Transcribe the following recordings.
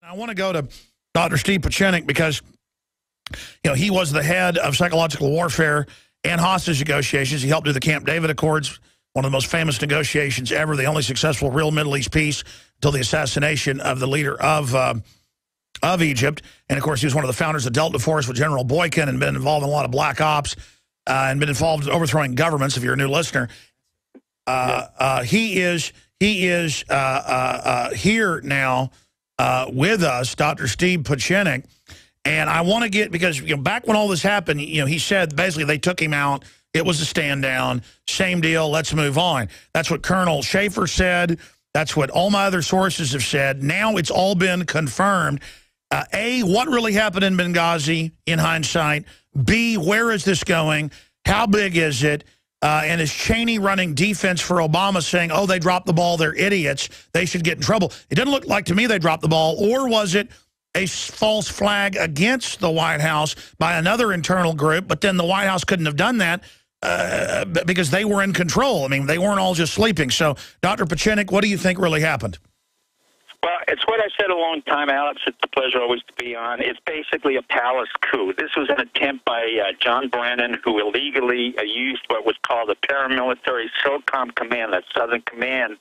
I want to go to Dr. Steve Pieczenik because, he was the head of psychological warfare and hostage negotiations. He helped do the Camp David Accords, one of the most famous negotiations ever, the only successful real Middle East peace until the assassination of the leader of Egypt. And, of course, he was one of the founders of Delta Force with General Boykin and been involved in a lot of black ops and been involved in overthrowing governments, if you're a new listener. He is here now with us, Dr. Steve Pieczenik. And I want to get, because back when all this happened, he said basically they took him out. It was a stand down. Same deal. Let's move on. That's what Colonel Schaefer said. That's what all my other sources have said. Now it's all been confirmed. A, what really happened in Benghazi in hindsight? B, where is this going? How big is it? And is Cheney running defense for Obama, saying, oh, they dropped the ball, they're idiots, they should get in trouble? It doesn't look like to me they dropped the ball. Or was it a false flag against the White House by another internal group, but then the White House couldn't have done that because they were in control? I mean, they weren't all just sleeping. So, Dr. Pieczenik, what do you think really happened? Well, it's what I said a long time, Alex. It's a pleasure always to be on. It's basically a palace coup. This was an attempt by John Brennan, who illegally used what was called a paramilitary SOCOM command, that Southern Command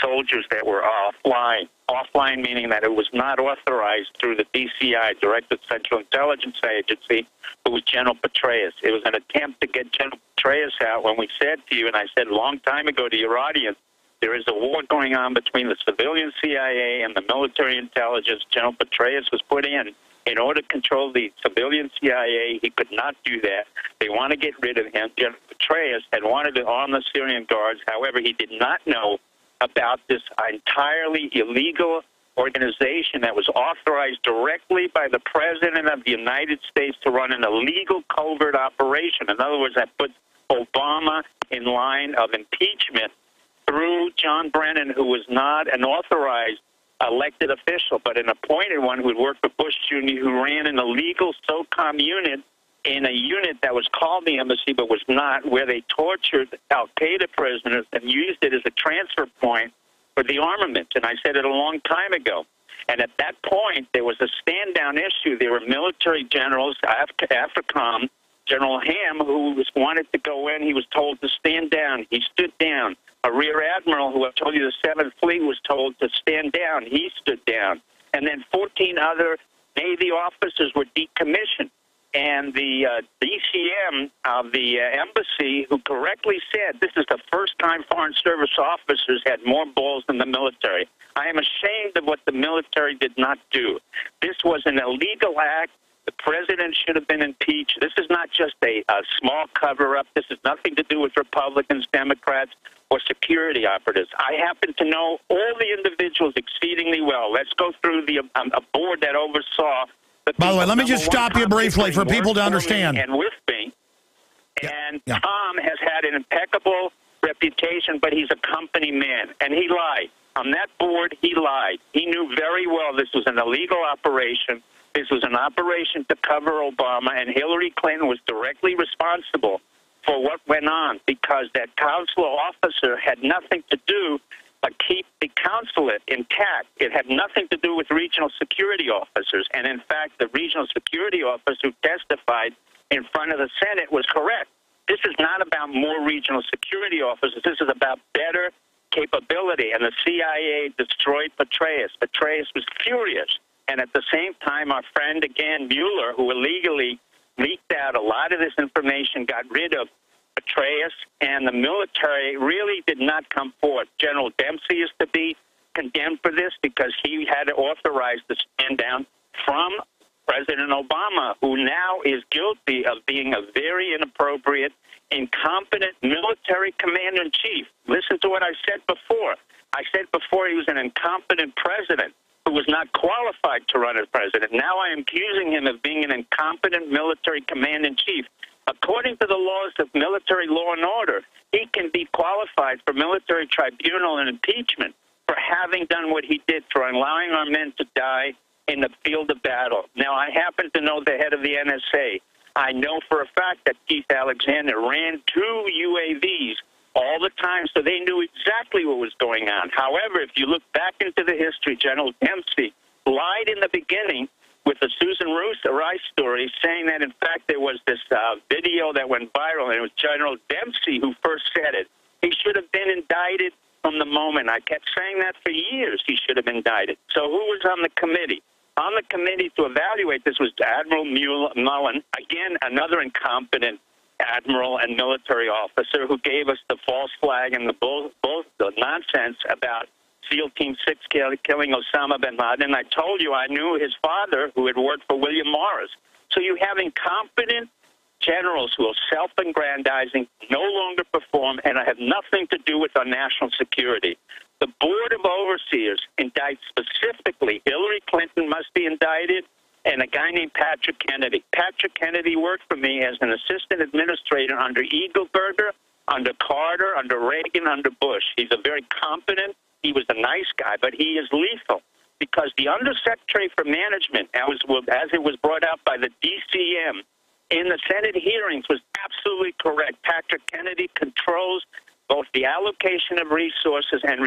soldiers that were offline. Offline meaning that it was not authorized through the DCI, Directed Central Intelligence Agency, who was General Petraeus. It was an attempt to get General Petraeus out when we said to you, and I said a long time ago to your audience, there is a war going on between the civilian CIA and the military intelligence. General Petraeus was put in order to control the civilian CIA. He could not do that. They want to get rid of him. General Petraeus had wanted to arm the Syrian guards. However, he did not know about this entirely illegal organization that was authorized directly by the President of the United States to run an illegal covert operation. In other words, that put Obama in line of impeachment through John Brennan, who was not an authorized elected official, but an appointed one who had worked for Bush Jr., who ran an illegal SOCOM unit in a unit that was called the embassy but was not, where they tortured al-Qaeda prisoners and used it as a transfer point for the armaments. And I said it a long time ago. And at that point, there was a stand-down issue. There were military generals, AFRICOM, General Ham, who wanted to go in. He was told to stand down. He stood down. A rear admiral, who I told you the 7th Fleet, was told to stand down. He stood down. And then 14 other Navy officers were decommissioned. And the DCM of the embassy, who correctly said this is the first time Foreign Service officers had more balls than the military. I am ashamed of what the military did not do. This was an illegal act. The president should have been impeached. This is not just a small cover-up. This has nothing to do with Republicans, Democrats, or security operatives. I happen to know all the individuals exceedingly well. Let's go through a board that oversaw. By the way, let me just stop you briefly for people to understand. And with me. And Tom has had an impeccable reputation, but he's a company man, and he lied. On that board, he lied. He knew very well this was an illegal operation. This was an operation to cover Obama, and Hillary Clinton was directly responsible for what went on because that consular officer had nothing to do but keep the consulate intact. It had nothing to do with regional security officers. And, in fact, the regional security officer who testified in front of the Senate was correct. This is not about more regional security officers. This is about better capability. And the CIA destroyed Petraeus. Petraeus was furious. And at the same time, our friend, again, Mueller, who illegally leaked out a lot of this information, got rid of Petraeus, and the military really did not come forth. General Dempsey is to be condemned for this because he had authorized the stand down from President Obama, who now is guilty of being a very inappropriate, incompetent military commander-in-chief. Listen to what I said before. I said before he was an incompetent president who was not qualified to run as president. Now I am accusing him of being an incompetent military commander-in-chief. According to the laws of military law and order, he can be qualified for military tribunal and impeachment for having done what he did, for allowing our men to die in the field of battle. Now, I happen to know the head of the NSA. I know for a fact that Keith Alexander ran 2 UAVs all the time, so they knew exactly what was going on. However, if you look back into the history, General Dempsey lied in the beginning with the Susan Rice story, saying that, in fact, there was this video that went viral, and it was General Dempsey who first said it. He should have been indicted from the moment. I kept saying that for years. He should have been indicted. So who was on the committee? On the committee to evaluate this was Admiral Mullen, again, another incompetent admiral and military officer who gave us the false flag and both the nonsense about SEAL Team 6 killing Osama bin Laden. I told you I knew his father, who had worked for William Morris. So you have incompetent generals who are self-aggrandizing, no longer perform, and have nothing to do with our national security. The Board of Overseers indicts specifically Hillary Clinton must be indicted, and a guy named Patrick Kennedy. Patrick Kennedy worked for me as an assistant administrator under Eagleberger, under Carter, under Reagan, under Bush. He's a very competent, he was a nice guy, but he is lethal because the Undersecretary for Management, as it was brought out by the DCM in the Senate hearings, was absolutely correct. Patrick Kennedy controls both the allocation of resources and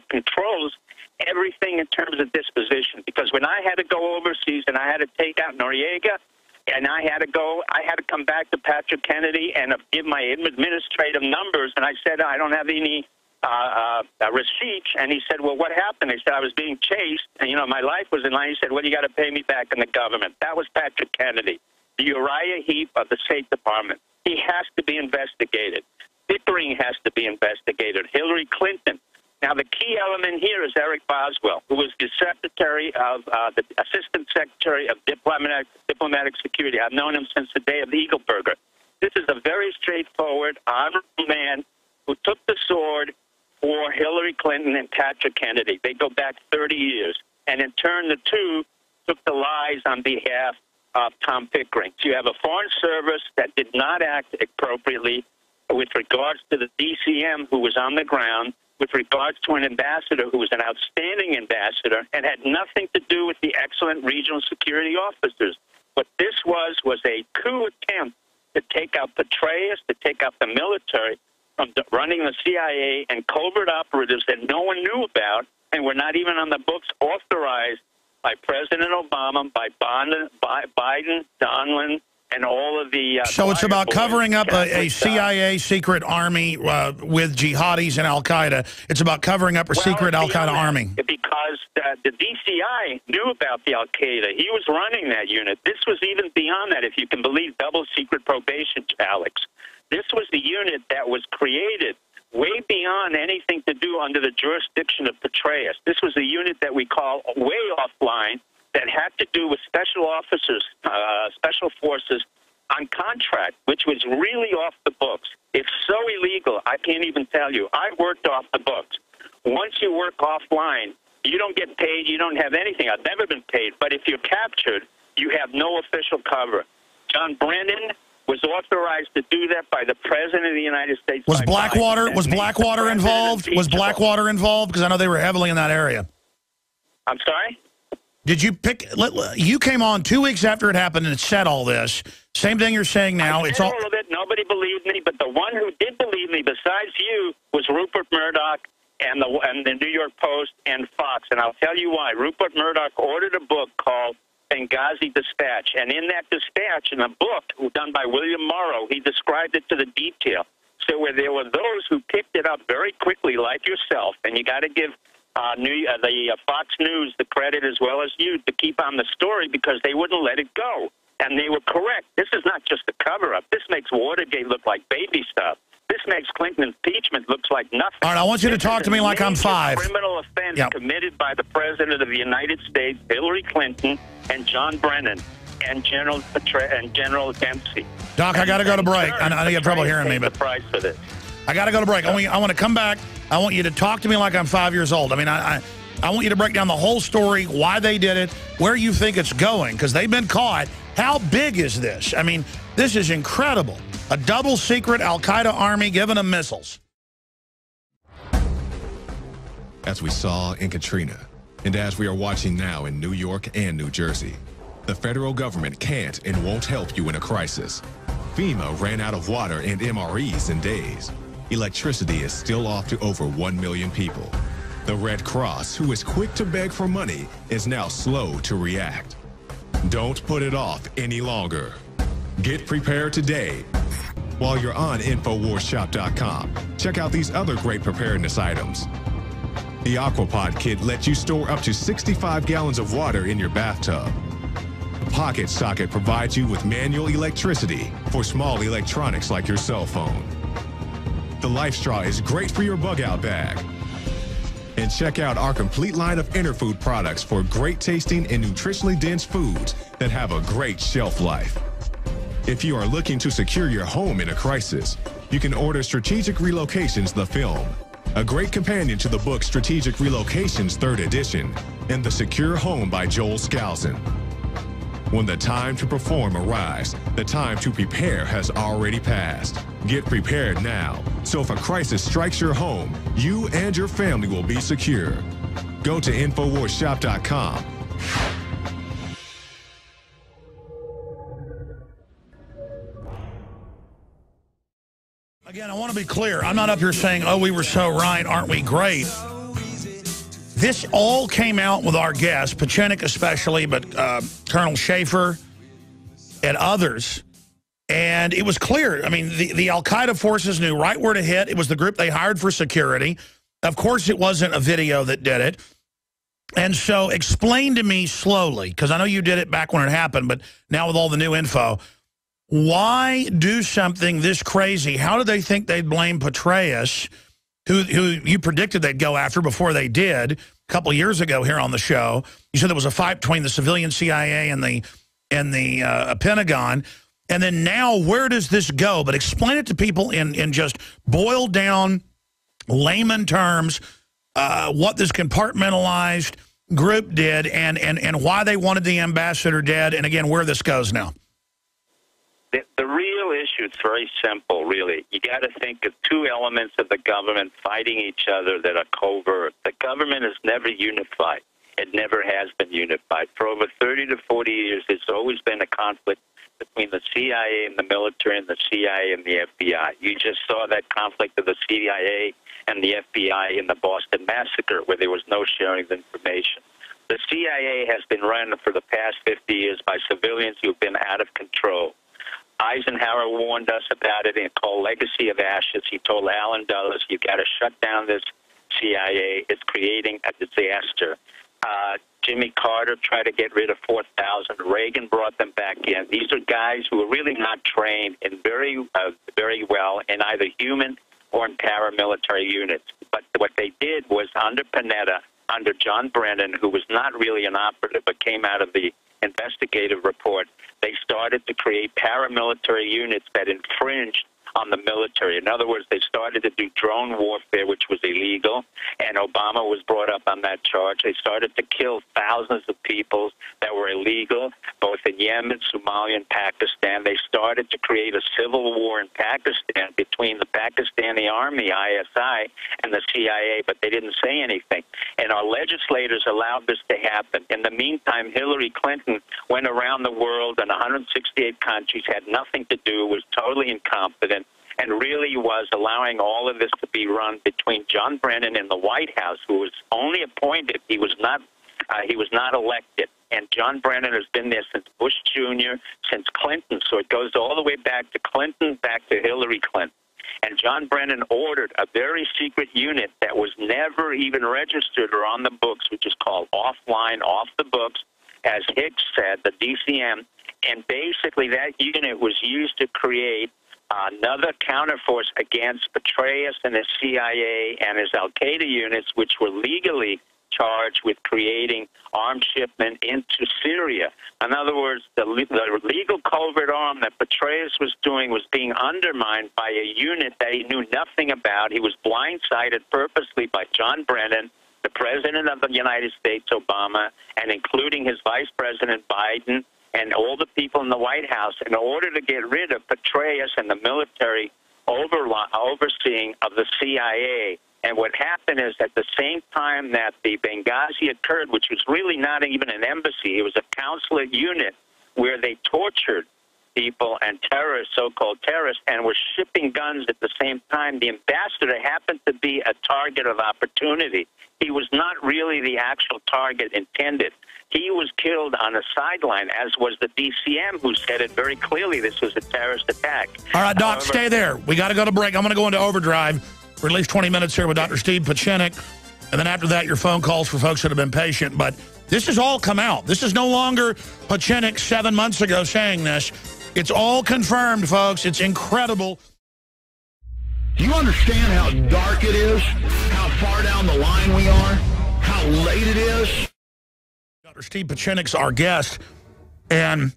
controls everything in terms of disposition. Because when I had to go overseas and I had to take out Noriega, and I had to come back to Patrick Kennedy and give my administrative numbers, and I said, I don't have any receipts, and he said, well, what happened? I said, I was being chased, and, my life was in line. He said, well, you got to pay me back in the government. That was Patrick Kennedy, the Uriah Heep of the State Department. He has to be investigated. Pickering has to be investigated. Hillary Clinton. Now, the key element here is Eric Boswell, who was the the Assistant Secretary of Diplomatic Security. I've known him since the day of Eagleberger. This is a very straightforward, honorable man who took the sword for Hillary Clinton and Patrick Kennedy. They go back 30 years. And in turn, the two took the lies on behalf of Tom Pickering. So you have a foreign service that did not act appropriately with regards to the DCM, who was on the ground, with regards to an ambassador who was an outstanding ambassador and had nothing to do with the excellent regional security officers. What this was a coup attempt to take out Petraeus, to take out the military from running the CIA and covert operatives that no one knew about and were not even on the books authorized by President Obama, by Biden, Donlin, and all of the... So it's about covering up a CIA secret army with jihadis and al-Qaeda. It's about covering up a secret al-Qaeda army. Because the DCI knew about the al-Qaeda. He was running that unit. This was even beyond that, if you can believe double secret probation, Alex. This was the unit that was created way beyond anything to do under the jurisdiction of Petraeus. This was a unit that we call way offline, that had to do with special officers, special forces on contract, which was really off the books. It's so illegal, I can't even tell you. I worked off the books. Once you work offline, you don't get paid, you don't have anything. I've never been paid, but if you're captured, you have no official cover. John Brennan was authorized to do that by the President of the United States. Was Blackwater involved? Was Blackwater involved? Because I know they were heavily in that area. I'm sorry? Did you pick? You came on 2 weeks after it happened and said all this. Same thing you're saying now. It's all of it. Nobody believed me, but the one who did believe me, besides you, was Rupert Murdoch and the New York Post and Fox. And I'll tell you why. Rupert Murdoch ordered a book called Benghazi Dispatch, and in that dispatch, in a book done by William Morrow, he described it to the detail. So where there were those who picked it up very quickly, like yourself, and you got to give the Fox News the credit as well as you to keep on the story because they wouldn't let it go. And they were correct. This is not just a cover-up. This makes Watergate look like baby stuff. This makes Clinton impeachment looks like nothing. All right, I want you to talk to me like I'm 5. Criminal offense committed by the President of the United States, Hillary Clinton, and John Brennan, and General Dempsey. Doc, I got to go to break. I know you have trouble hearing me, but the price for this. I got to go to break. I want to come back. I want you to talk to me like I'm 5 years old. I mean, I want you to break down the whole story, why they did it, where you think it's going, because they've been caught. How big is this? I mean, this is incredible. A double secret al-Qaeda army giving them missiles. As we saw in Katrina, and as we are watching now in New York and New Jersey, the federal government can't and won't help you in a crisis. FEMA ran out of water and MREs in days. Electricity is still off to over 1 million people. The Red Cross, who is quick to beg for money, is now slow to react. Don't put it off any longer. Get prepared today. While you're on InfoWarsShop.com, check out these other great preparedness items. The Aquapod Kit lets you store up to 65 gallons of water in your bathtub. The Pocket Socket provides you with manual electricity for small electronics like your cell phone. The Life Straw is great for your bug-out bag. And check out our complete line of Interfood products for great tasting and nutritionally dense foods that have a great shelf life. If you are looking to secure your home in a crisis, you can order Strategic Relocations, the film, a great companion to the book Strategic Relocations 3rd edition, and The Secure Home by Joel Skousen. When the time to perform arrives, the time to prepare has already passed. Get prepared now, so if a crisis strikes your home, you and your family will be secure. Go to InfoWarsShop.com. Again, I want to be clear. I'm not up here saying, oh, we were so right, aren't we great? This all came out with our guests, Pachenik especially, but Colonel Schaefer and others. And it was clear. I mean, the al-Qaeda forces knew right where to hit. It was the group they hired for security. Of course, it wasn't a video that did it. And so explain to me slowly, because I know you did it back when it happened, but now with all the new info, why do something this crazy? How did they think they'd blame Petraeus, who you predicted they'd go after before they did a couple of years ago here on the show? You said there was a fight between the civilian CIA and the Pentagon. And then now, where does this go? But explain it to people in just boiled down layman terms, what this compartmentalized group did and why they wanted the ambassador dead, and again, where this goes now. The real issue, it's very simple, really. You got to think of two elements of the government fighting each other that are covert. The government is never unified. It never has been unified. For over 30 to 40 years, there's always been a conflict between the CIA and the military and the CIA and the FBI. You just saw that conflict of the CIA and the FBI in the Boston Massacre, where there was no sharing of information. The CIA has been run for the past 50 years by civilians who have been out of control. Eisenhower warned us about it in called Legacy of Ashes. He told Alan Dulles, you've got to shut down this CIA. It's creating a disaster. Jimmy Carter tried to get rid of 4,000. Reagan brought them back in. These are guys who are really not trained in very well in either human or in paramilitary units. But what they did was under Panetta, under John Brennan, who was not really an operative but came out of the investigative report, they started to create paramilitary units that infringed on the military. In other words, they started to do drone warfare, which was illegal, and Obama was brought up on that charge. They started to kill thousands of people that were illegal, both in Yemen, Somalia, and Pakistan. They started to create a civil war in Pakistan between the Pakistani army, ISI, and the CIA, but they didn't say anything. And our legislators allowed this to happen. In the meantime, Hillary Clinton went around the world in 168 countries, had nothing to do, was totally incompetent, and really was allowing all of this to be run between John Brennan and the White House, who was only appointed. He was not elected. And John Brennan has been there since Bush Jr., since Clinton. So it goes all the way back to Clinton, back to Hillary Clinton. And John Brennan ordered a very secret unit that was never even registered or on the books, which is called offline, off the books, as Hicks said, the DCM. And basically that unit was used to create another counterforce against Petraeus and his CIA and his al-Qaeda units, which were legally charged with creating arms shipment into Syria. In other words, the legal covert arm that Petraeus was doing was being undermined by a unit that he knew nothing about. He was blindsided purposely by John Brennan, the President of the United States, Obama, and including his Vice President, Biden, and all the people in the White House in order to get rid of Petraeus and the military overseeing of the CIA. And what happened is at the same time that the Benghazi occurred, which was really not even an embassy, it was a consulate unit where they tortured people and terrorists, so-called terrorists, and were shipping guns at the same time. The ambassador happened to be a target of opportunity. He was not really the actual target intended. He was killed on a sideline, as was the DCM, who said it very clearly this was a terrorist attack. All right, Doc, stay there. We got to go to break. I'm going to go into overdrive for at least 20 minutes here with Dr. Steve Pachenik. And then after that, your phone calls for folks that have been patient. But this has all come out. This is no longer Pachenik 7 months ago saying this. It's all confirmed, folks. It's incredible. Do you understand how dark it is? How far down the line we are? How late it is? Dr. Steve Pachenik's our guest, and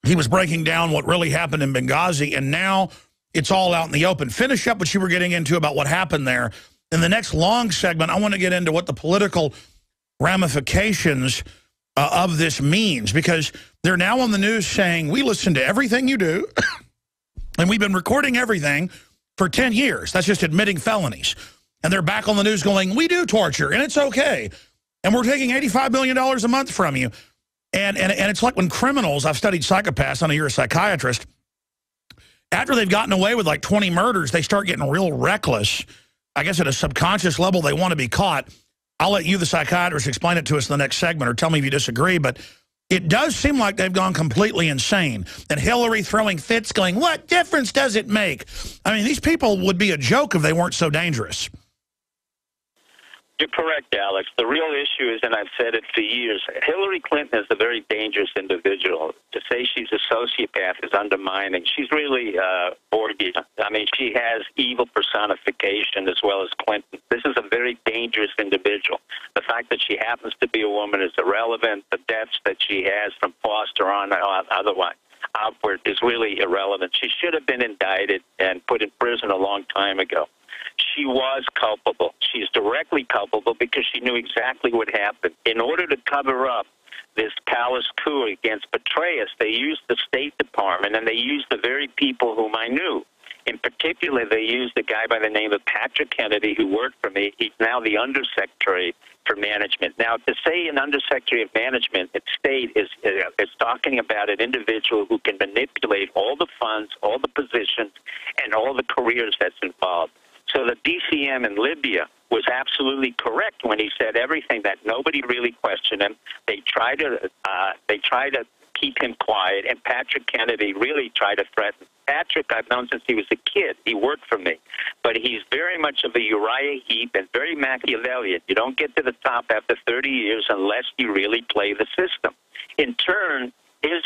he was breaking down what really happened in Benghazi, and now it's all out in the open. Finish up what you were getting into about what happened there. In the next long segment, I want to get into what the political ramifications of this means, because they're now on the news saying, we listen to everything you do, and we've been recording everything for 10 years. That's just admitting felonies. And they're back on the news going, we do torture, and it's okay. And we're taking $85 million a month from you. And it's like when criminals, I've studied psychopaths, I know you're a psychiatrist, after they've gotten away with like 20 murders, they start getting real reckless. I guess at a subconscious level, they want to be caught. I'll let you, the psychiatrist, explain it to us in the next segment, or tell me if you disagree, but it does seem like they've gone completely insane. And Hillary throwing fits going, what difference does it make? I mean, these people would be a joke if they weren't so dangerous. You're correct, Alex. The real issue is, and I've said it for years, Hillary Clinton is a very dangerous individual. To say she's a sociopath is undermining. She's really Borgia. I mean, she has evil personification as well as Clinton. This is a very dangerous individual. The fact that she happens to be a woman is irrelevant. The deaths that she has from foster on otherwise outward is really irrelevant. She should have been indicted and put in prison a long time ago. She was culpable. She's directly culpable because she knew exactly what happened. In order to cover up this palace coup against Petraeus, they used the State Department, and they used the very people whom I knew. In particular, they used a guy by the name of Patrick Kennedy, who worked for me. He's now the Undersecretary for Management. Now, to say an Undersecretary of Management at State is talking about an individual who can manipulate all the funds, all the positions, and all the careers that's involved. So the DCM in Libya was absolutely correct when he said everything, that nobody really questioned him. They try to keep him quiet, and Patrick Kennedy really tried to threaten. Patrick, I've known since he was a kid. He worked for me. But he's very much of a Uriah Heep and very Machiavellian. You don't get to the top after 30 years unless you really play the system. In turn, his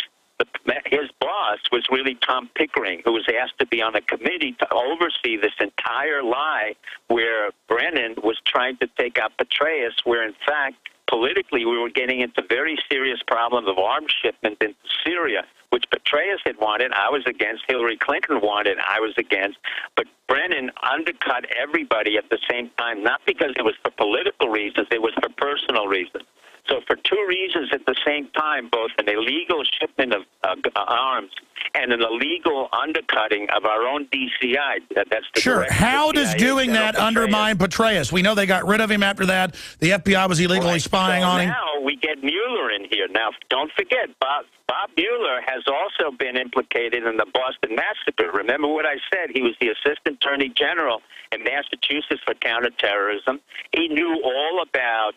boss was really Tom Pickering, who was asked to be on a committee to oversee this entire lie where Brennan was trying to take out Petraeus, where, in fact, politically we were getting into very serious problems of arms shipment into Syria, which Petraeus had wanted, I was against, Hillary Clinton wanted, I was against. But Brennan undercut everybody at the same time, not because it was for political reasons, it was for personal reasons. So for two reasons at the same time, both an illegal shipment of arms and an illegal undercutting of our own DCI. That's the sure. How does doing that undermine Petraeus? We know they got rid of him after that. The FBI was illegally spying on him. Now we get Mueller in here. Now, don't forget, Bob Mueller has also been implicated in the Boston Massacre. Remember what I said? He was the Assistant Attorney General in Massachusetts for counterterrorism. He knew all about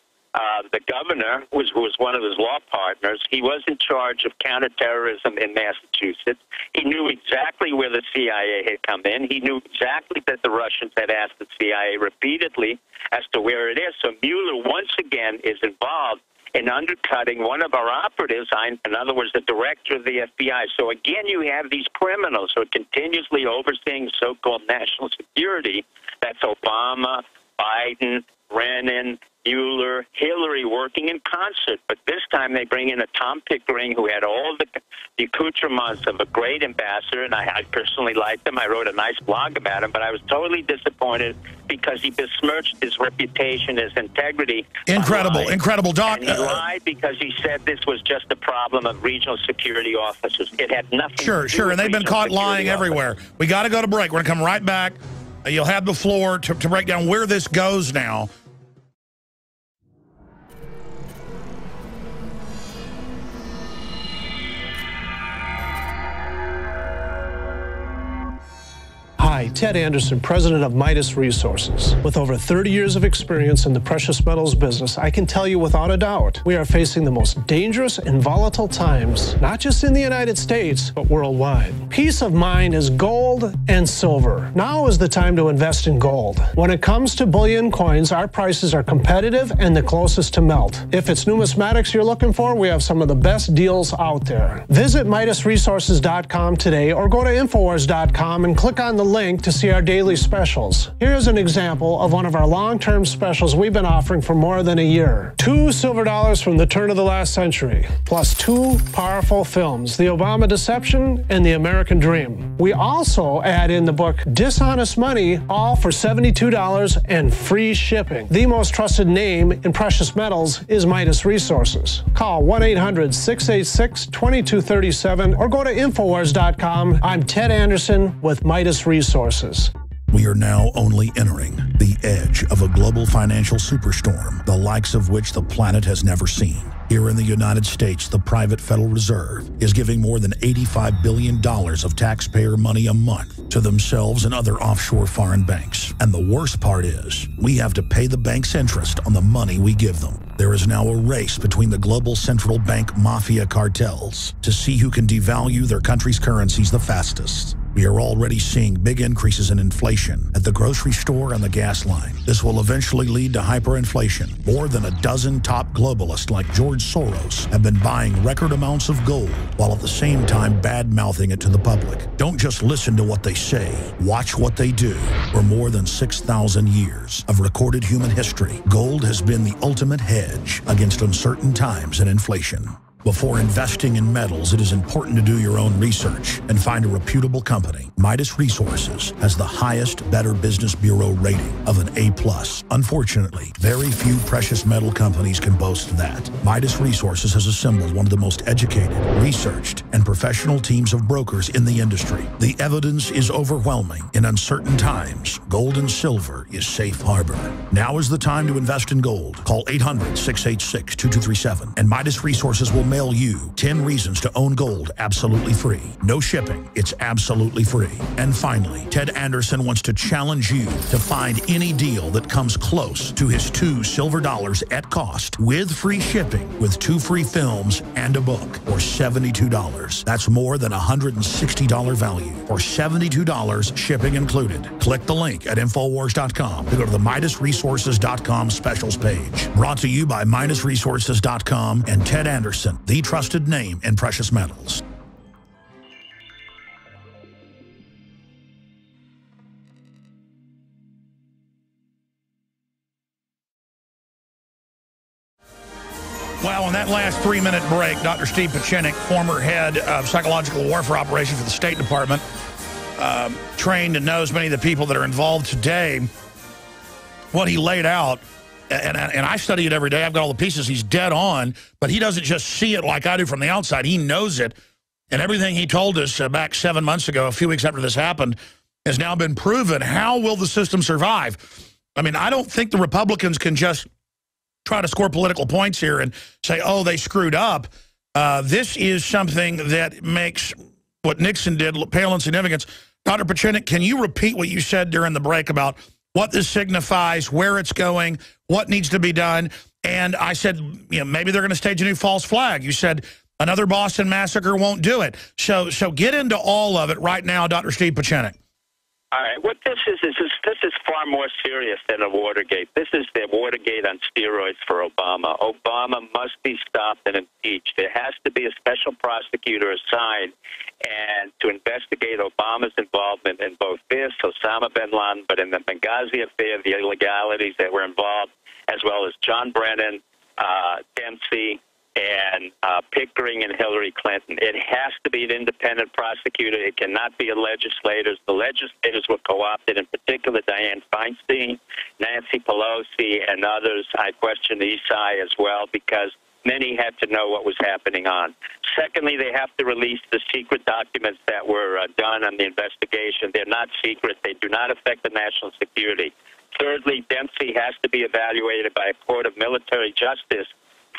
the governor, who was one of his law partners. He was in charge of counterterrorism in Massachusetts. He knew exactly where the CIA had come in. He knew exactly that the Russians had asked the CIA repeatedly as to where it is. So Mueller, once again, is involved in undercutting one of our operatives, in other words, the director of the FBI. So again, you have these criminals who are continuously overseeing so-called national security. That's Obama, Biden, Brennan, Mueller, Hillary working in concert. But this time they bring in a Tom Pickering who had all the accoutrements of a great ambassador, and I personally liked him. I wrote a nice blog about him, but I was totally disappointed because he besmirched his reputation, his integrity. Incredible, incredible, Doc. And he lied because he said this was just a problem of regional security officers. It had nothing to do with and they've been caught lying everywhere. We got to go to break. We're going to come right back. You'll have the floor to break down where this goes now. Hi, Ted Anderson, president of Midas Resources. With over 30 years of experience in the precious metals business, I can tell you without a doubt, we are facing the most dangerous and volatile times, not just in the United States, but worldwide. Peace of mind is gold and silver. Now is the time to invest in gold. When it comes to bullion coins, our prices are competitive and the closest to melt. If it's numismatics you're looking for, we have some of the best deals out there. Visit MidasResources.com today or go to Infowars.com and click on the link to see our daily specials. Here's an example of one of our long-term specials we've been offering for more than a year. 2 silver dollars from the turn of the last century, plus 2 powerful films, The Obama Deception and The American Dream. We also add in the book Dishonest Money, all for $72 and free shipping. The most trusted name in precious metals is Midas Resources. Call 1-800-686-2237 or go to Infowars.com. I'm Ted Anderson with Midas Resources. We are now only entering the edge of a global financial superstorm, the likes of which the planet has never seen. Here in the United States, the private Federal Reserve is giving more than $85 billion of taxpayer money a month to themselves and other offshore foreign banks. And the worst part is, we have to pay the bank's interest on the money we give them. There is now a race between the global central bank mafia cartels to see who can devalue their country's currencies the fastest. We are already seeing big increases in inflation at the grocery store and the gas line. This will eventually lead to hyperinflation. More than a dozen top globalists like George Soros have been buying record amounts of gold while at the same time bad-mouthing it to the public. Don't just listen to what they say. Watch what they do. For more than 6,000 years of recorded human history, gold has been the ultimate hedge against uncertain times and inflation. Before investing in metals, it is important to do your own research and find a reputable company. Midas Resources has the highest Better Business Bureau rating of an A+. Unfortunately, very few precious metal companies can boast that. Midas Resources has assembled one of the most educated, researched, and professional teams of brokers in the industry. The evidence is overwhelming. In uncertain times, gold and silver is safe harbor. Now is the time to invest in gold. Call 800-686-2237 and Midas Resources will mail you 10 reasons to own gold absolutely free. No shipping. It's absolutely free. And finally, Ted Anderson wants to challenge you to find any deal that comes close to his 2 silver dollars at cost with free shipping with 2 free films and a book for $72. That's more than $160 value for $72 shipping included. Click the link at Infowars.com to go to the MidasResources.com specials page. Brought to you by MidasResources.com and Ted Anderson, the trusted name in precious metals. Well, in that last 3-minute break, Dr. Steve Pachinik, former head of psychological warfare operations for the State Department, trained and knows many of the people that are involved today, what he laid out, and I study it every day. I've got all the pieces. He's dead on, but he doesn't just see it like I do from the outside. He knows it, and everything he told us back 7 months ago, a few weeks after this happened, has now been proven. How will the system survive? I mean, I don't think the Republicans can just try to score political points here and say, oh, they screwed up. This is something that makes what Nixon did pale in significance. Dr. Pachinik, can you repeat what you said during the break about what this signifies, where it's going, what needs to be done? And I said, you know, maybe they're going to stage a new false flag. You said another Boston massacre won't do it. So get into all of it right now, Dr. Steve Pachinik. All right. What this is far more serious than a Watergate. This is the Watergate on steroids for Obama. Obama must be stopped and impeached. There has to be a special prosecutor assigned and to investigate Obama's involvement in both this, Osama bin Laden, but in the Benghazi affair, the illegalities that were involved, as well as John Brennan, Dempsey, and Pickering and Hillary Clinton. It has to be an independent prosecutor. It cannot be a legislator. The legislators were co-opted, in particular Dianne Feinstein, Nancy Pelosi, and others. I question the Esai as well because many had to know what was happening on. Secondly, they have to release the secret documents that were done on the investigation. They're not secret. They do not affect the national security. Thirdly, Dempsey has to be evaluated by a court of military justice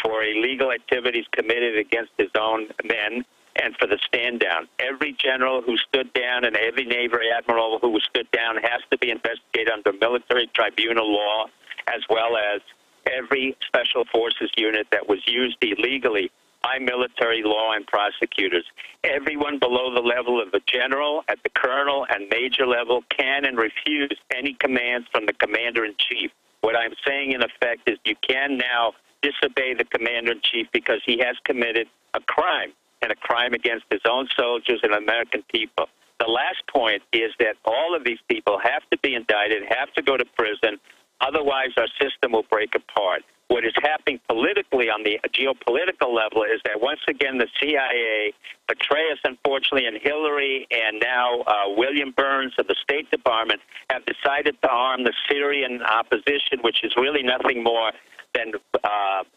for illegal activities committed against his own men. and for the stand down. Every general who stood down and every Navy admiral who stood down has to be investigated under military tribunal law, as well as every special forces unit that was used illegally by military law and prosecutors. Everyone below the level of the general, at the colonel and major level, can and refuse any commands from the commander-in-chief. What I'm saying, in effect, is you can now disobey the commander-in-chief because he has committed a crime, and a crime against his own soldiers and American people. The last point is that all of these people have to be indicted, have to go to prison, otherwise our system will break apart. What is happening politically on the geopolitical level is that once again the CIA, Petraeus, unfortunately, and Hillary, and now William Burns of the State Department have decided to arm the Syrian opposition, which is really nothing more than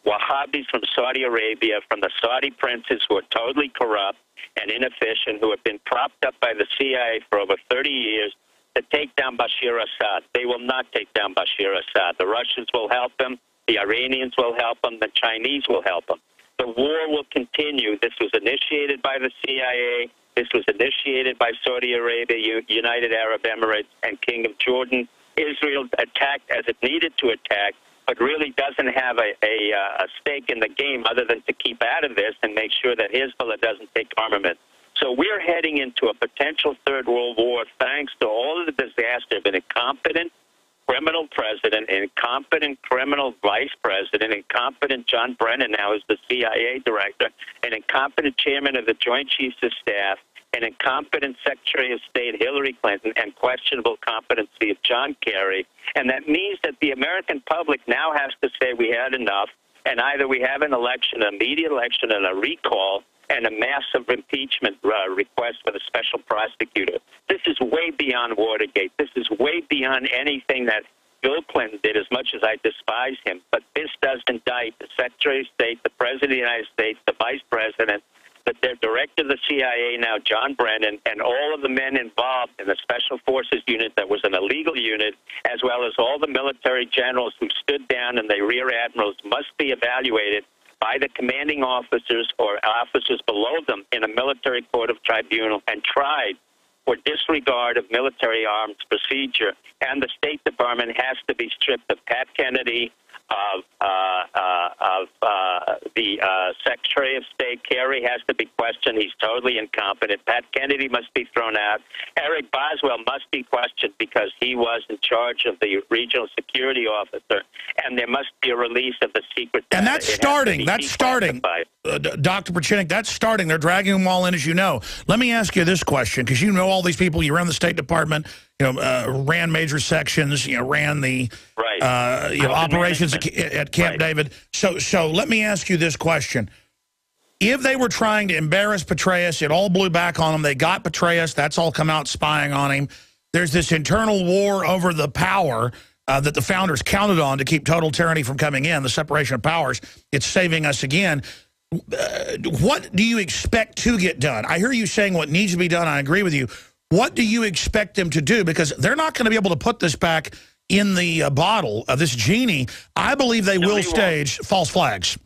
Wahhabis from Saudi Arabia, from the Saudi princes who are totally corrupt and inefficient, who have been propped up by the CIA for over 30 years to take down Bashar Assad. They will not take down Bashar Assad. The Russians will help them. The Iranians will help them. The Chinese will help them. The war will continue. This was initiated by the CIA. This was initiated by Saudi Arabia, United Arab Emirates, and King of Jordan. Israel attacked as it needed to attack, but really doesn't have a stake in the game other than to keep out of this and make sure that Hezbollah doesn't take armament. So we're heading into a potential third world war thanks to all of the disaster of an incompetent criminal president, incompetent criminal vice president, incompetent John Brennan now is the CIA director, an incompetent chairman of the Joint Chiefs of Staff, an incompetent Secretary of State Hillary Clinton, and questionable competency of John Kerry. And that means that the American public now has to say we had enough, and either we have an election, an immediate election, and a recall, and a massive impeachment request for the special prosecutor. This is way beyond Watergate. This is way beyond anything that Bill Clinton did, as much as I despise him. But this does indict the Secretary of State, the President of the United States, the Vice President, the Director of the CIA now, John Brennan, and all of the men involved in the Special Forces unit that was an illegal unit, as well as all the military generals who stood down and the rear admirals must be evaluated by the commanding officers or officers below them in a military court of tribunal and tried for disregard of military arms procedure. And the State Department has to be stripped of Pat Kennedy, of the Secretary of State. Kerry has to be questioned. He's totally incompetent. Pat Kennedy must be thrown out. Eric Boswell must be questioned because he was in charge of the regional security officer. And there must be a release of the secret data. And that's starting. That's starting. Dr. Prochanek, that's starting. They're dragging them all in, as you know. Let me ask you this question, because you know all these people. You ran the State Department, ran major sections, ran the operations at Camp David. So let me ask you this question. If they were trying to embarrass Petraeus, it all blew back on them. They got Petraeus. That's all come out spying on him. There's this internal war over the power that the founders counted on to keep total tyranny from coming in, the separation of powers. It's saving us again. What do you expect to get done? I hear you saying what needs to be done. I agree with you. What do you expect them to do? Because they're not going to be able to put this back in the bottle of this genie. I believe they will stage false flags.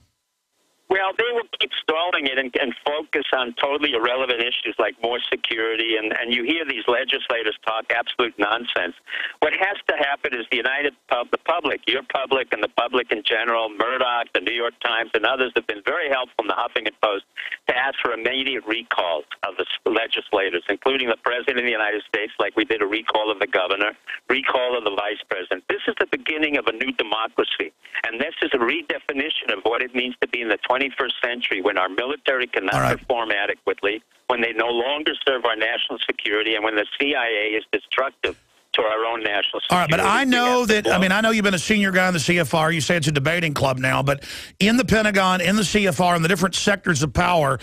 Well, they will keep stalling it and focus on totally irrelevant issues like more security, and you hear these legislators talk absolute nonsense. What has to happen is the public, your public and the public in general, Murdoch, the New York Times, and others have been very helpful in the Huffington Post to ask for immediate recalls of the legislators, including the President of the United States, like we did a recall of the governor, recall of the Vice President. This is the beginning of a new democracy, and this is a redefinition of what it means to be in the 21st century, when our military cannot perform adequately, when they no longer serve our national security, and when the CIA is destructive to our own national security. All right, but I know that, I know you've been a senior guy in the CFR. You say it's a debating club now, but in the Pentagon, in the CFR, in the different sectors of power,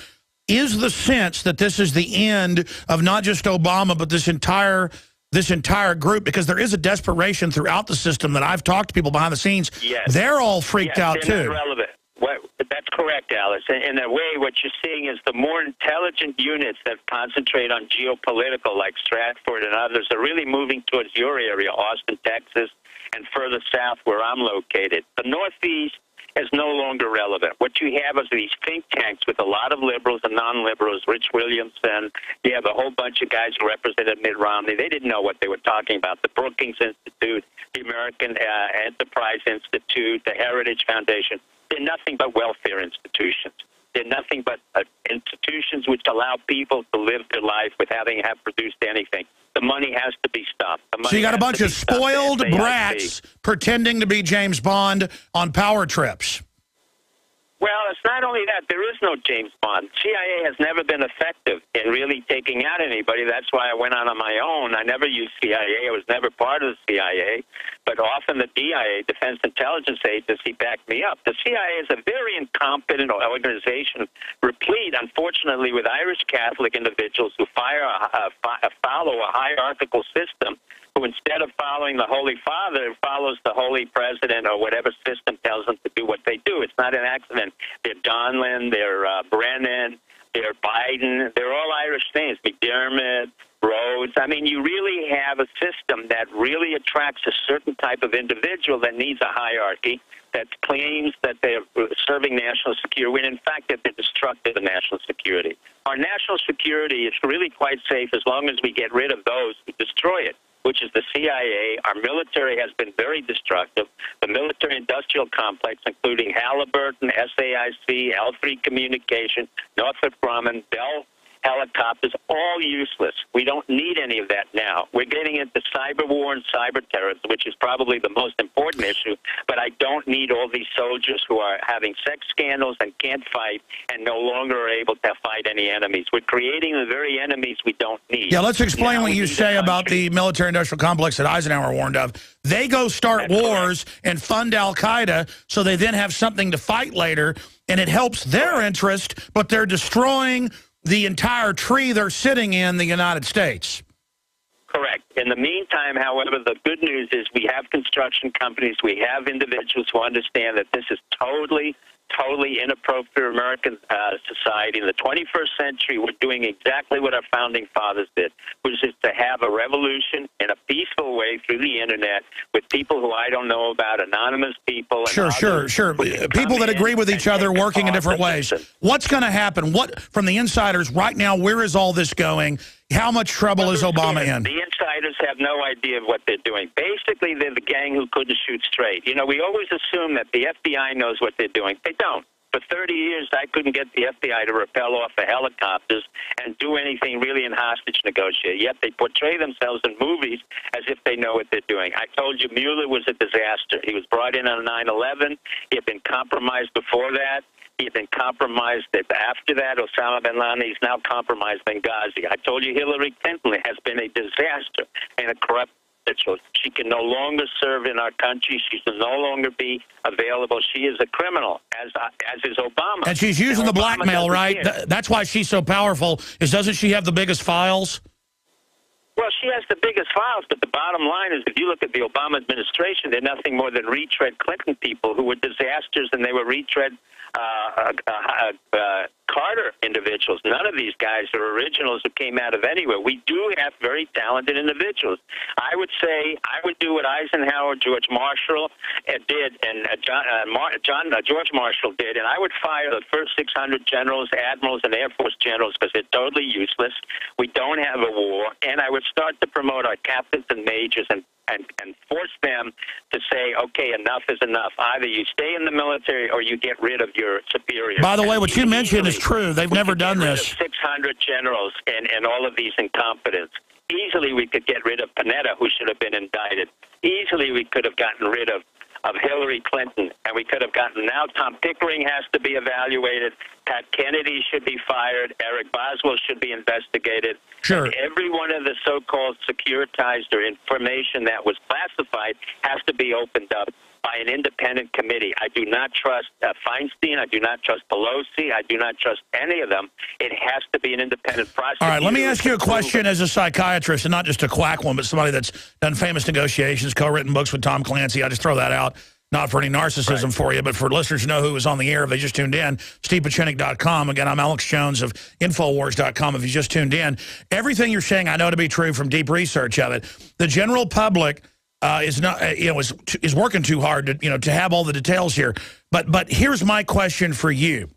is the sense that this is the end of not just Obama, but this entire group? Because there is a desperation throughout the system that I've talked to people behind the scenes. Yes. They're all freaked out, too. Not relevant. That's correct, Alice. In a way, what you're seeing is the more intelligent units that concentrate on geopolitical, like Stratford and others, are really moving towards your area, Austin, Texas, and further south where I'm located. The Northeast is no longer relevant. What you have is these think tanks with a lot of liberals and non-liberals, Rich Williamson. You have a whole bunch of guys who represented Mitt Romney. They didn't know what they were talking about. The Brookings Institute, the American Enterprise Institute, the Heritage Foundation. They're nothing but welfare institutions. They're nothing but institutions which allow people to live their life without having to have produced anything. The money has to be stopped. So you got a bunch of spoiled brats pretending to be James Bond on power trips. Well, it's not only that. There is no James Bond. CIA has never been effective in really taking out anybody. That's why I went on my own. I never used CIA. I was never part of the CIA. But often the DIA, Defense Intelligence Agency, backed me up. The CIA is a very incompetent organization, replete, unfortunately, with Irish Catholic individuals who follow a hierarchical system, who instead of following the Holy Father, follows the Holy President or whatever system tells them to do what they do. It's not an accident. They're Donlan, they're Brennan, they're Biden. They're all Irish names. McDermott, Rhodes. I mean, you really have a system that really attracts a certain type of individual that needs a hierarchy, that claims that they're serving national security, when in fact that they're destructive of national security. Our national security is really quite safe as long as we get rid of those who destroy it, which is the CIA. Our military has been very destructive. The military-industrial complex, including Halliburton, SAIC, L3 Communication, Northrop Grumman, Bell Helicopters, all useless. We don't need any of that now. We're getting into cyber war and cyber terrorism, which is probably the most important issue, but I don't need all these soldiers who are having sex scandals and can't fight and no longer are able to fight any enemies. We're creating the very enemies we don't need. Yeah, let's explain what you say about the military-industrial complex that Eisenhower warned of. They go start wars and fund al-Qaeda so they then have something to fight later, and it helps their interest, but they're destroying the entire tree they're sitting in, the United States. Correct. In the meantime, however, the good news is we have construction companies, we have individuals who understand that this is totally inappropriate for American society. In the 21st century, we're doing exactly what our founding fathers did, which is to have a revolution in a peaceful way through the Internet with people who I don't know about, anonymous people. Sure. People that agree with each other working in different ways. What's going to happen? What, from the insiders right now, where is all this going? How much trouble is Obama in? The insiders have no idea of what they're doing. Basically, they're the gang who couldn't shoot straight. You know, we always assume that the FBI knows what they're doing. They don't. For 30 years, I couldn't get the FBI to rappel off the helicopters and do anything really in hostage negotiate. Yet they portray themselves in movies as if they know what they're doing. I told you Mueller was a disaster. He was brought in on 9/11. He had been compromised before that. He had been compromised after that. Osama bin Laden, he's now compromised Benghazi. I told you Hillary Clinton has been a disaster and a corrupt individual. She can no longer serve in our country. She can no longer be available. She is a criminal, as is Obama. And she's using the blackmail, right? That's why she's so powerful, is doesn't she have the biggest files? Well, she has the biggest files, but the bottom line is if you look at the Obama administration, they're nothing more than retread Clinton people who were disasters, and they were retread Carter individuals. None of these guys are originals who came out of anywhere. We do have very talented individuals. I would say I would do what Eisenhower, George Marshall did, and George Marshall did, and I would fire the first 600 generals, admirals, and Air Force generals because they're totally useless. We don't have a war, and I would start to promote our captains and majors and force them to say, okay, enough is enough. Either you stay in the military or you get rid of your superiors. By the way, what you mentioned is true. They've never done this. 600 generals and all of these incompetents. Easily we could get rid of Panetta, who should have been indicted. Easily we could have gotten rid of Hillary Clinton, and we could have gotten, now Tom Pickering has to be evaluated, Pat Kennedy should be fired, Eric Boswell should be investigated. Sure. And every one of the so-called securitized or information that was classified has to be opened up by an independent committee. I do not trust Feinstein. I do not trust Pelosi. I do not trust any of them. It has to be an independent process. All right, let me ask you a question as a psychiatrist, and not just a quack one, but somebody that's done famous negotiations, co-written books with Tom Clancy. I just throw that out, not for any narcissism for you, but for listeners to know who was on the air if they just tuned in, StevePachinik.com. Again, I'm Alex Jones of Infowars.com if you just tuned in. Everything you're saying I know to be true from deep research of it. The general public is not, is working too hard to, to have all the details here. But here's my question for you.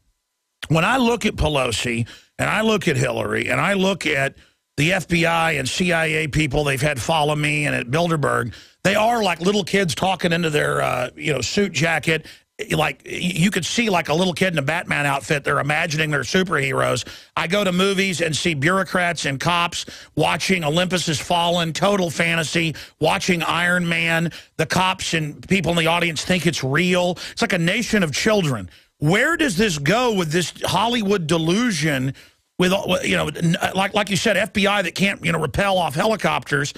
When I look at Pelosi and I look at Hillary and I look at the FBI and CIA people they've had follow me and at Bilderberg, they are like little kids talking into their, suit jacket. Like you could see like a little kid in a Batman outfit. They're imagining they're superheroes. I go to movies and see bureaucrats and cops watching Olympus Has Fallen, total fantasy, watching Iron Man. The cops and people in the audience think it's real. It's like a nation of children. Where does this go with this Hollywood delusion with, like you said, FBI that can't, rappel off helicopters?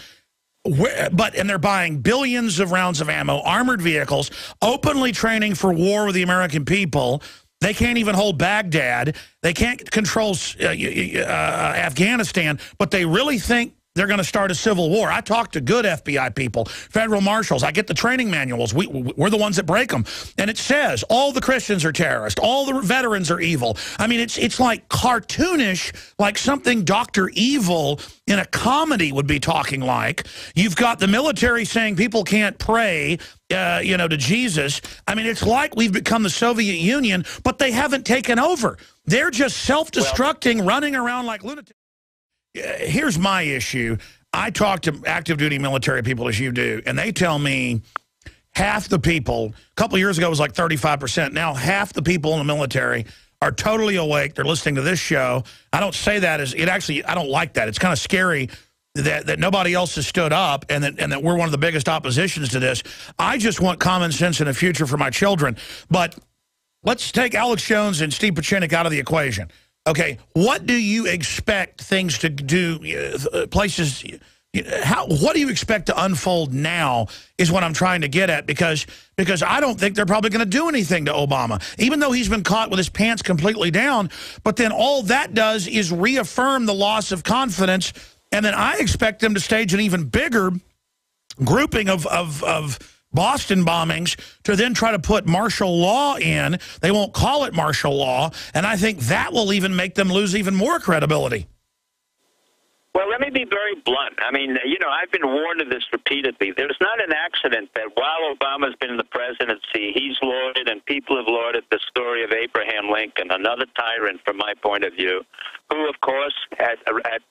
And they're buying billions of rounds of ammo, armored vehicles, openly training for war with the American people. They can't even hold Baghdad. They can't control Afghanistan, but they really think they're going to start a civil war. I talk to good FBI people, federal marshals. I get the training manuals. We're the ones that break them. And it says all the Christians are terrorists. All the veterans are evil. I mean, it's like cartoonish, like something Dr. Evil in a comedy would be talking like. You've got the military saying people can't pray, to Jesus. I mean, it's like we've become the Soviet Union, but they haven't taken over. They're just self-destructing, running around like lunatics. Here's my issue. I talk to active duty military people as you do, and they tell me half the people, a couple of years ago it was like 35%. Now half the people in the military are totally awake. They're listening to this show. I don't say that as, I don't like that. It's kind of scary that nobody else has stood up and that we're one of the biggest oppositions to this. I just want common sense in the future for my children. But let's take Alex Jones and Steve Pachinik out of the equation. Okay, what do you expect things to do, places, what do you expect to unfold now is what I'm trying to get at, because I don't think they're probably going to do anything to Obama, even though he's been caught with his pants completely down. But then all that does is reaffirm the loss of confidence, and then I expect them to stage an even bigger grouping of Boston bombings to then try to put martial law in. They won't call it martial law, and I think that will even make them lose even more credibility. Well, let me be very blunt. I mean, I've been warned of this repeatedly. There's not an accident that while Obama's been in the presidency, he's lauded and people have lauded the story of Abraham Lincoln, another tyrant from my point of view, who, of course, had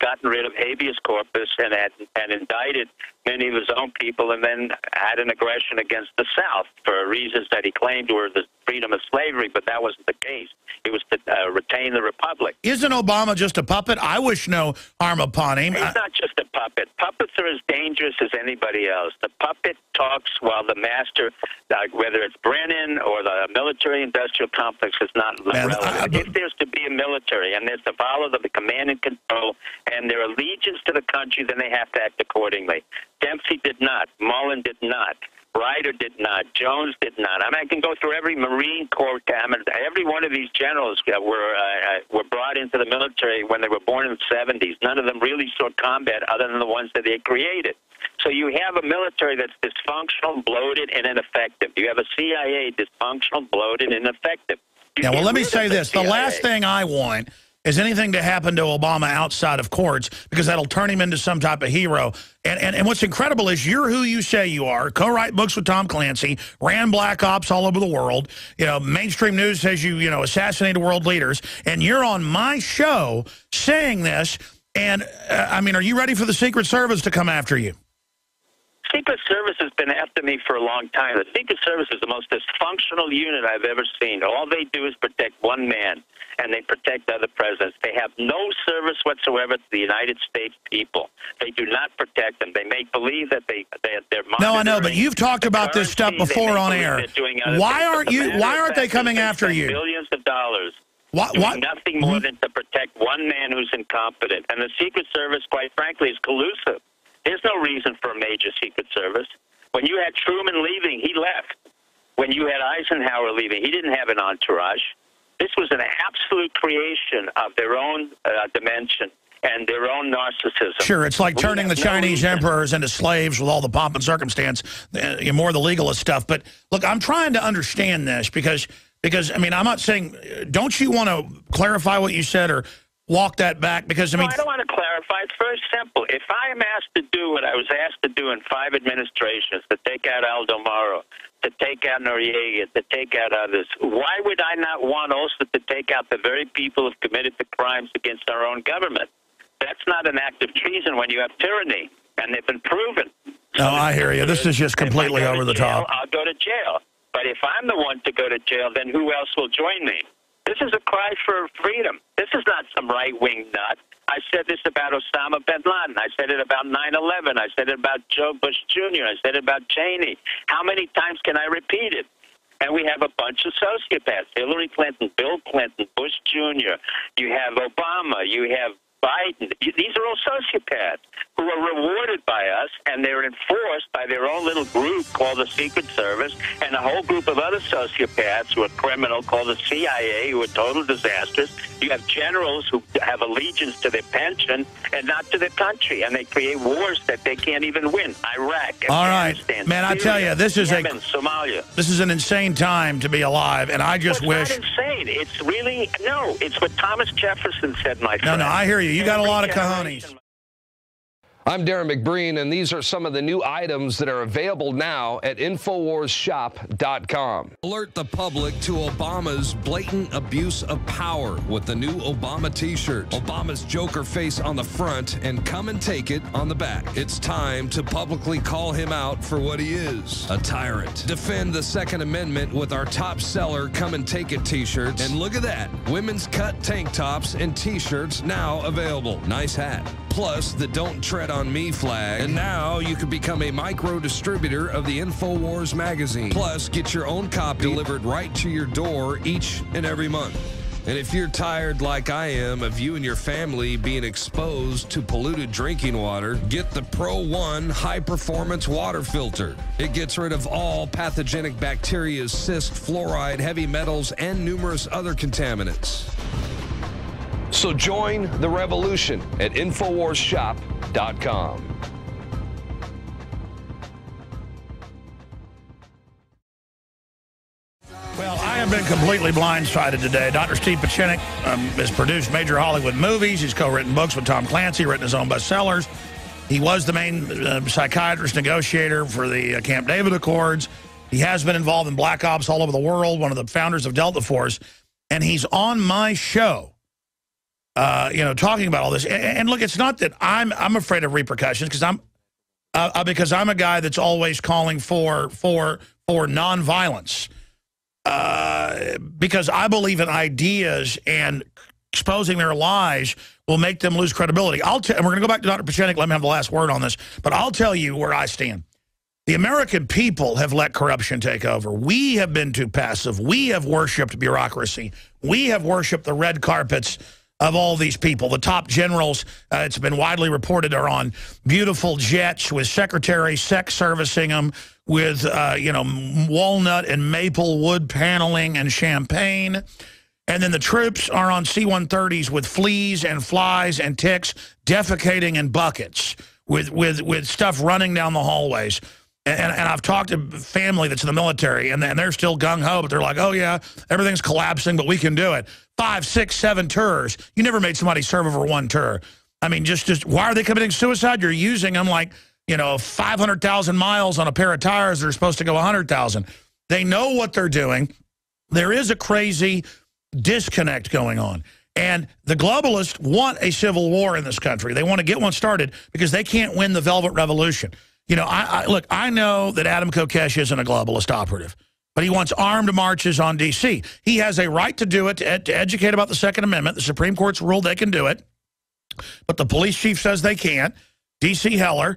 gotten rid of habeas corpus and had indicted many of his own people and then had an aggression against the South for reasons that he claimed were the freedom of slavery, but that wasn't the case. It was to retain the republic. Isn't Obama just a puppet? I wish no harm upon him. He's not just a puppet. Puppets are as dangerous as anybody else. The puppet talks while the master, whether it's Brennan or the military-industrial complex, is not relevant. If there's to be a military and there's to follow the command and control and their allegiance to the country, then they have to act accordingly. Dempsey did not. Mullen did not. Ryder did not. Jones did not. I mean, I can go through every Marine Corps. Every one of these generals were brought into the military when they were born in the 70s. None of them really saw combat other than the ones that they created. So you have a military that's dysfunctional, bloated, and ineffective. You have a CIA dysfunctional, bloated, and ineffective. Yeah, well, let me say this. The last thing I want is anything to happen to Obama outside of courts, because that'll turn him into some type of hero. And what's incredible is you're who you say you are, co-write books with Tom Clancy, ran black ops all over the world. Mainstream news says you assassinated world leaders, and you're on my show saying this. And, I mean, are you ready for the Secret Service to come after you? Secret Service has been after me for a long time. The Secret Service is the most dysfunctional unit I've ever seen. All they do is protect one man, and they protect other presidents. They have no service whatsoever to the United States people. They do not protect them. They make believe that they're monitoring. No, I know, but you've talked about this stuff before on air. Why aren't they coming after you? Billions of dollars. What? Nothing more than to protect one man who's incompetent. And the Secret Service, quite frankly, is collusive. There's no reason for a major Secret Service. When you had Truman leaving, he left. When you had Eisenhower leaving, he didn't have an entourage. This was an absolute creation of their own dimension and their own narcissism. Sure, it's like turning the Chinese emperors into slaves with all the pomp and circumstance, more of the legalist stuff. But look, I'm trying to understand this because I mean, I'm not saying, don't you want to clarify what you said or walk that back? Because I mean, no, I don't want to clarify. It's very simple. If I am asked to do what I was asked to do in 5 administrations, to take out Aldo Moro, to take out Noriega, to take out others, why would I not want also to take out the very people who have committed the crimes against our own government? That's not an act of treason when you have tyranny, and they've been proven. No, I hear you. This is just completely over the top. I'll go to jail. But if I'm the one to go to jail, then who else will join me? This is a cry for freedom. This is not some right-wing nut. I said this about Osama bin Laden. I said it about 9/11. I said it about Joe Bush Jr. I said it about Cheney. How many times can I repeat it? And we have a bunch of sociopaths. Hillary Clinton, Bill Clinton, Bush Jr. You have Obama. You have Biden. These are all sociopaths who are rewarded by us, and they're enforced by their own little group called the Secret Service and a whole group of other sociopaths who are criminal called the CIA, who are total disasters. You have generals who have allegiance to their pension and not to their country, and they create wars that they can't even win. Iraq, all Afghanistan, right, man, I tell you, this is Yemen, Somalia. This is an insane time to be alive, and I just wish. It's not insane. It's really it's what Thomas Jefferson said, my friend. No, I hear you. You got a lot of cojones. I'm Darren McBreen, and these are some of the new items that are available now at InfoWarsShop.com. Alert the public to Obama's blatant abuse of power with the new Obama t-shirt. Obama's Joker face on the front and come and take it on the back. It's time to publicly call him out for what he is, a tyrant. Defend the Second Amendment with our top seller Come and Take It t-shirts. And look at that, women's cut tank tops and t-shirts now available. Nice hat. Plus the Don't Tread on Me flag. And now you can become a micro distributor of the InfoWars magazine. Plus, get your own copy delivered right to your door each and every month. And if you're tired like I am of you and your family being exposed to polluted drinking water, get the Pro One high performance water filter. It gets rid of all pathogenic bacteria, cyst, fluoride, heavy metals, and numerous other contaminants. So join the revolution at InfoWarsShop.com. Well, I have been completely blindsided today. Dr. Steve Pachinik has produced major Hollywood movies. He's co-written books with Tom Clancy, written his own bestsellers. He was the main psychiatrist negotiator for the Camp David Accords. He has been involved in black ops all over the world, one of the founders of Delta Force. And he's on my show, talking about all this. And look, it's not that I'm afraid of repercussions, because I'm a guy that's always calling for nonviolence. Because I believe in ideas, and exposing their lies will make them lose credibility. And we're going to go back to Dr. Pachinik. Let me have the last word on this. But I'll tell you where I stand. The American people have let corruption take over. We have been too passive. We have worshipped bureaucracy. We have worshipped the red carpets of all these people. The top generals, it's been widely reported, are on beautiful jets with secretaries sex servicing them with, walnut and maple wood paneling and champagne. And then the troops are on C-130s with fleas and flies and ticks defecating in buckets with stuff running down the hallways. And I've talked to family that's in the military, and they're still gung-ho, but they're like, oh, yeah, everything's collapsing, but we can do it. 5, 6, 7 tours. You never made somebody serve over one tour. I mean, just why are they committing suicide? You're using them like, 500,000 miles on a pair of tires that are supposed to go 100,000. They know what they're doing. There is a crazy disconnect going on. And the globalists want a civil war in this country. They want to get one started because they can't win the Velvet Revolution. Look, I know that Adam Kokesh isn't a globalist operative, but he wants armed marches on D.C. He has a right to do it, to educate about the Second Amendment. The Supreme Court's ruled they can do it, but the police chief says they can't. D.C. Heller,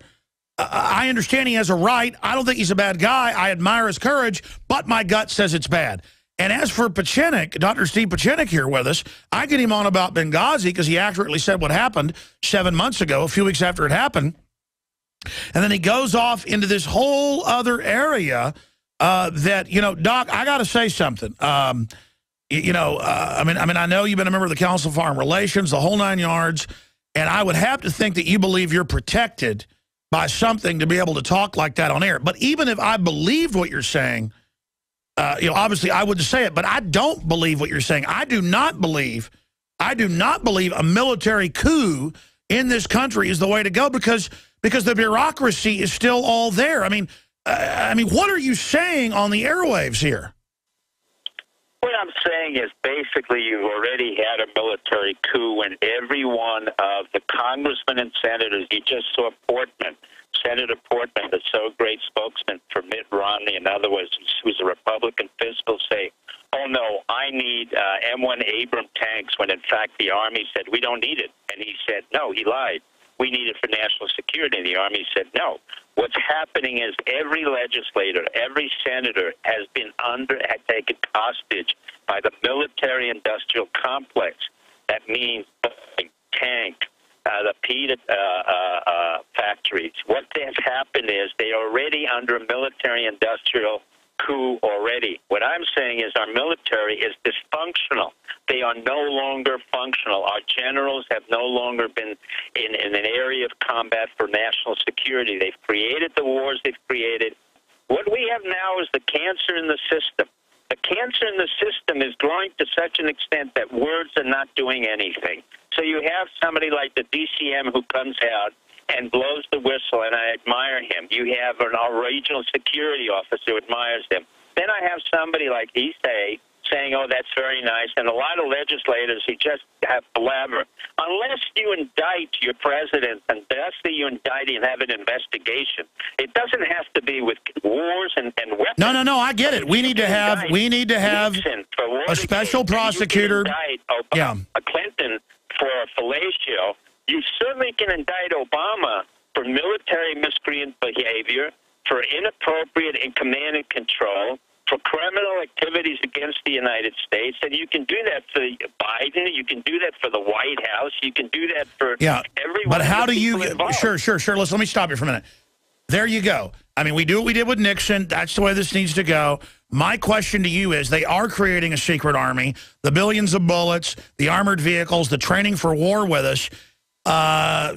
I understand he has a right. I don't think he's a bad guy. I admire his courage, but my gut says it's bad. And as for Pachinik, Dr. Steve Pachinik here with us, I get him on about Benghazi because he accurately said what happened 7 months ago, a few weeks after it happened. And then he goes off into this whole other area that, Doc, I got to say something. I know you've been a member of the Council of Foreign Relations, the whole 9 yards, and I would have to think that you believe you're protected by something to be able to talk like that on air. But even if I believed what you're saying, obviously I wouldn't say it, but I don't believe what you're saying. I do not believe a military coup in this country is the way to go because the bureaucracy is still all there. I mean, what are you saying on the airwaves here? What I'm saying is basically you've already had a military coup when every one of the congressmen and senators, you just saw Portman, Senator Portman, the so great spokesman for Mitt Romney, in other words, who's a Republican fiscal, say, oh, no, I need M1 Abrams tanks, when in fact the Army said, we don't need it. And he said, no, he lied. We need it for national security. And the Army said, no. What's happening is every legislator, every senator has taken hostage by the military-industrial complex. That means the tank, the PETA factories. What has happened is they are already under a military-industrial coup already. What I'm saying is our military is dysfunctional. They are no longer functional. Our generals have no longer been in an area of combat for national security. They've created the wars they've created. What we have now is the cancer in the system. The cancer in the system is growing to such an extent that words are not doing anything. So you have somebody like the DCM who comes out and blows the whistle, and I admire him. You have our regional security officer who admires him. Then I have somebody like Issei saying, oh, that's very nice, and a lot of legislators who just have blabber. Unless you indict your president, unless you indict and have an investigation, it doesn't have to be with wars and weapons. No, I get it. We need to have a special prosecutor. Clinton for fellatio. You certainly can indict Obama for military miscreant behavior, for inappropriate and command and control, for criminal activities against the United States, and you can do that for Biden, you can do that for the White House, you can do that for everyone. But how do you – sure. Let me stop you for a minute. There you go. I mean, we do what we did with Nixon. That's the way this needs to go. My question to you is they are creating a secret army, the billions of bullets, the armored vehicles, the training for war with us.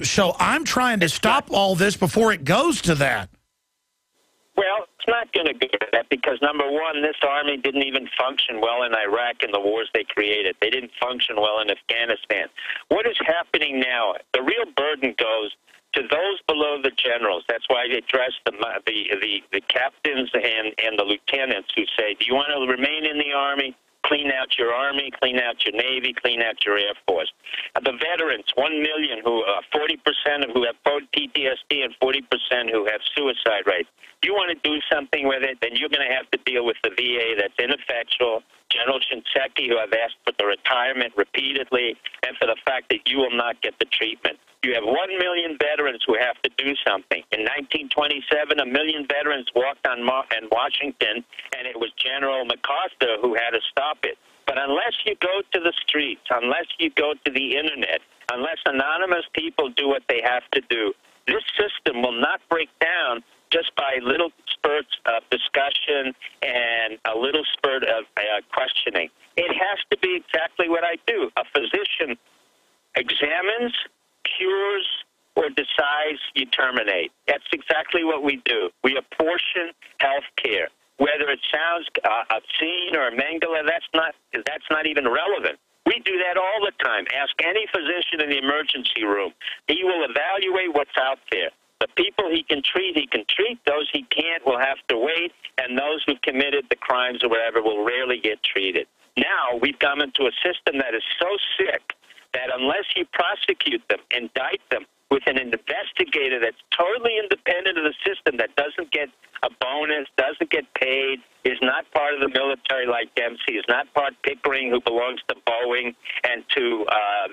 So I'm trying to stop all this before it goes to that. Well, it's not going to go to that because, number one, this army didn't even function well in Iraq in the wars they created. They didn't function well in Afghanistan. What is happening now, the real burden goes to those below the generals. That's why they dress the captains and the lieutenants who say, do you want to remain in the army? Clean out your Army, clean out your Navy, clean out your Air Force. The veterans, 1 million, 40% who have PTSD and 40% who have suicide rates. You want to do something with it, then you're going to have to deal with the VA that's ineffectual, General Shinseki, who have asked for the retirement repeatedly, and for the fact that you will not get the treatment. You have 1 million veterans who have to do something. In 1927, 1 million veterans walked on in Washington, and it was General MacArthur who had to stop it. But unless you go to the streets, unless you go to the Internet, unless anonymous people do what they have to do, this system will not break down just by little spurts of discussion and a little spurt of questioning. It has to be exactly what I do. A physician examines, cures, or decides, you terminate. That's exactly what we do. We apportion health care. Whether it sounds obscene or Mengele, that's not even relevant. We do that all the time. Ask any physician in the emergency room. He will evaluate what's out there. The people he can treat, he can treat. Those he can't will have to wait, and those who committed the crimes or whatever will rarely get treated. Now we've come into a system that is so sick that unless you prosecute them, indict them with an investigator that's totally independent of the system, that doesn't get a bonus, doesn't get paid, is not part of the military like Dempsey, is not part Pickering, who belongs to Boeing and to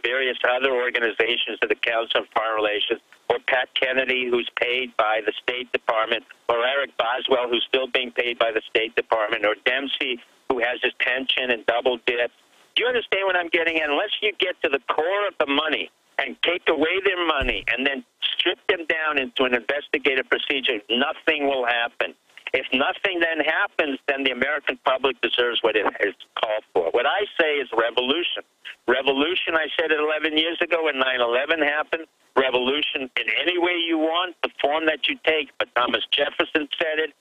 various other organizations of the Council on Foreign Relations, or Pat Kennedy, who's paid by the State Department, or Eric Boswell, who's still being paid by the State Department, or Dempsey, who has his pension and double dip. Do you understand what I'm getting at? Unless you get to the core of the money and take away their money and then strip them down into an investigative procedure, nothing will happen. If nothing then happens, then the American public deserves what it has called for. What I say is revolution. Revolution, I said it 11 years ago when 9/11 happened. Revolution in any way you want, the form that you take. But Thomas Jefferson said it,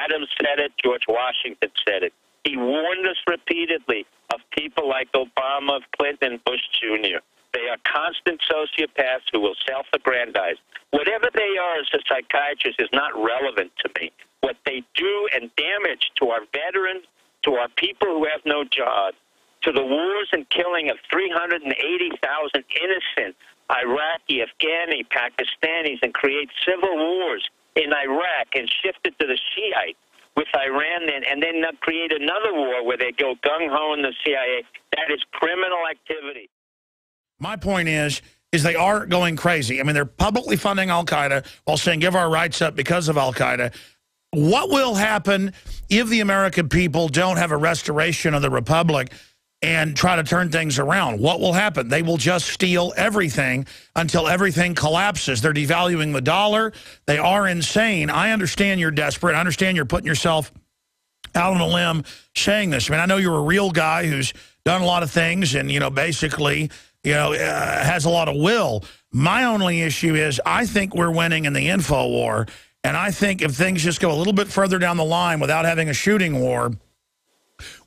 Adams said it, George Washington said it. He warned us repeatedly of people like Obama, Clinton, Bush Jr. They are constant sociopaths who will self-aggrandize. Whatever they are as a psychiatrist is not relevant to me. What they do and damage to our veterans, to our people who have no jobs, to the wars and killing of 380,000 innocent Iraqi, Afghani, Pakistanis, and create civil wars in Iraq and shift it to the Shiites with Iran and then create another war where they go gung-ho in the CIA. That is criminal activity. My point is they are going crazy. I mean, they're publicly funding al-Qaeda while saying give our rights up because of al-Qaeda. What will happen if the American people don't have a restoration of the republic and try to turn things around? What will happen? They will just steal everything until everything collapses. They're devaluing the dollar. They are insane. I understand you're desperate. I understand you're putting yourself out on a limb saying this. I mean, I know you're a real guy who's done a lot of things and, basically, has a lot of will. My only issue is I think we're winning in the info war, and I think if things just go a little bit further down the line without having a shooting war,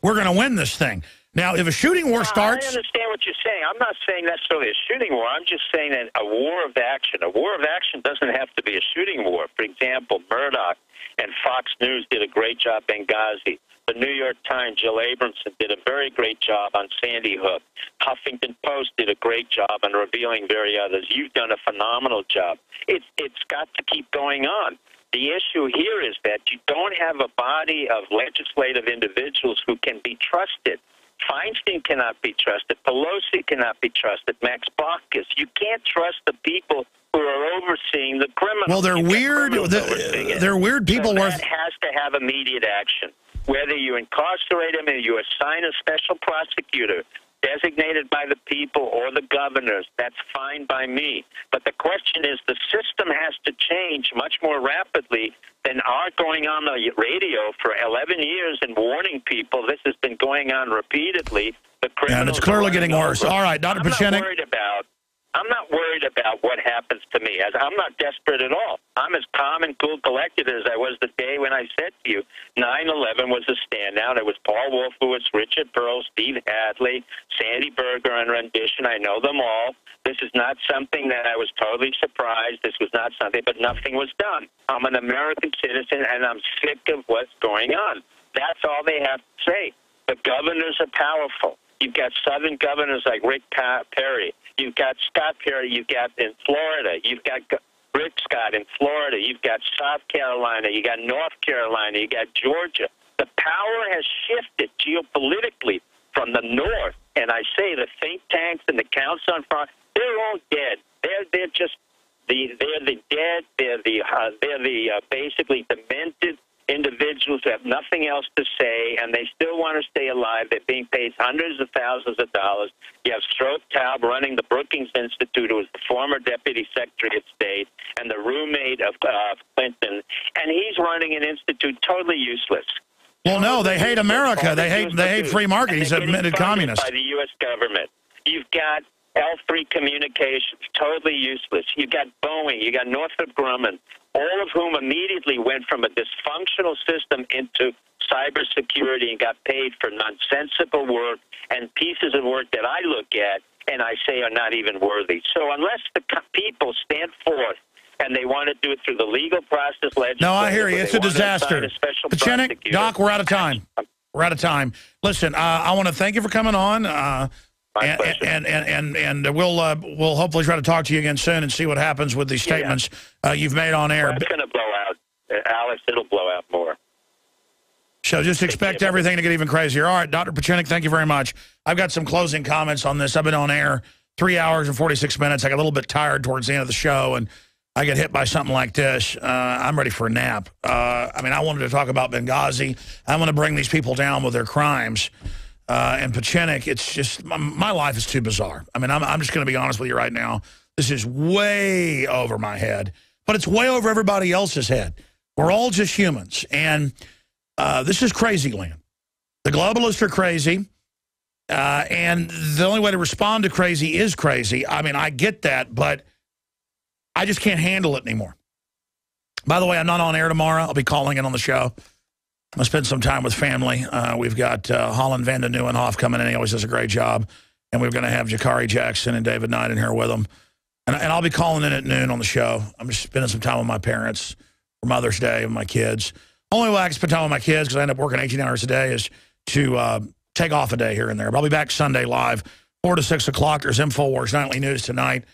we're going to win this thing. Now, if a shooting war starts... I understand what you're saying. I'm not saying necessarily a shooting war. I'm just saying that a war of action. A war of action doesn't have to be a shooting war. For example, Murdoch and Fox News did a great job Benghazi. The New York Times, Jill Abramson, did a very great job on Sandy Hook. Huffington Post did a great job on revealing very others. You've done a phenomenal job. It's got to keep going on. The issue here is that you don't have a body of legislative individuals who can be trusted. Feinstein cannot be trusted. Pelosi cannot be trusted. Max Baucus. You can't trust the people who are overseeing the criminals. Well, they're weird. They're weird people. So that has to have immediate action. Whether you incarcerate them and you assign a special prosecutor designated by the people or the governors, that's fine by me. But the question is the system has to change much more rapidly than our going on the radio for 11 years and warning people. This has been going on repeatedly. The criminals and it's clearly getting worse. All right, Dr. Pachenik. I'm not worried about what happens to me. I'm not desperate at all. I'm as calm and cool collected as I was the day when I said to you 9/11 was a standout. It was Paul Wolfowitz, Richard Pearl, Steve Hadley, Sandy Berger on rendition. I know them all. This is not something that I was totally surprised. This was not something, but nothing was done. I'm an American citizen, and I'm sick of what's going on. That's all they have to say. The governors are powerful. You've got Southern governors like Rick Perry. You've got Scott Perry. You've got in Florida. You've got Rick Scott in Florida. You've got South Carolina. You got North Carolina. You got Georgia. The power has shifted geopolitically from the north. And I say the think tanks and the Council on Foreign, they're all dead. They're just they're the dead. They're the basically demented individuals who have nothing else to say, and they still want to stay alive. They're being paid hundreds of thousands of dollars. You have Stroke Taub running the Brookings Institute, who was the former Deputy Secretary of State and the roommate of Clinton, and he's running an institute totally useless. Well, no, they hate America. They hate free market. He's an admitted communist. By the U.S. government. You've got L3 Communications, totally useless. You've got Boeing. You got Northrop Grumman, all of whom immediately went from a dysfunctional system into cybersecurity and got paid for nonsensical work and pieces of work that I look at and I say are not even worthy. So unless the people stand forth and they want to do it through the legal process, no, I hear you. It's a disaster. Pachenik, Doc, we're out of time. We're out of time. Listen, I want to thank you for coming on. And we'll hopefully try to talk to you again soon and see what happens with these statements you've made on air. Well, it's going to blow out, Alex. It'll blow out more. So just expect everything to get even crazier. All right, Dr. Pachenik, thank you very much. I've got some closing comments on this. I've been on air 3 hours and 46 minutes. I got a little bit tired towards the end of the show, and I get hit by something like this. I'm ready for a nap. I mean, I wanted to talk about Benghazi. I want to bring these people down with their crimes. And Pachenik, it's just, my life is too bizarre. I mean, I'm just going to be honest with you right now. This is way over my head, but it's way over everybody else's head. We're all just humans, and this is crazy land. The globalists are crazy, and the only way to respond to crazy is crazy. I mean, I get that, but I just can't handle it anymore. By the way, I'm not on air tomorrow. I'll be calling in on the show. I'll spend some time with family. We've got Holland Vanden Nieuwenhof coming in. He always does a great job. and we're going to have Jakari Jackson and David Knight in here with them. And I'll be calling in at noon on the show. I'm just spending some time with my parents for Mother's Day with my kids. Only way I can spend time with my kids, because I end up working 18 hours a day, is to take off a day here and there. But I'll be back Sunday live, 4 to 6 o'clock. There's InfoWars Nightly News tonight.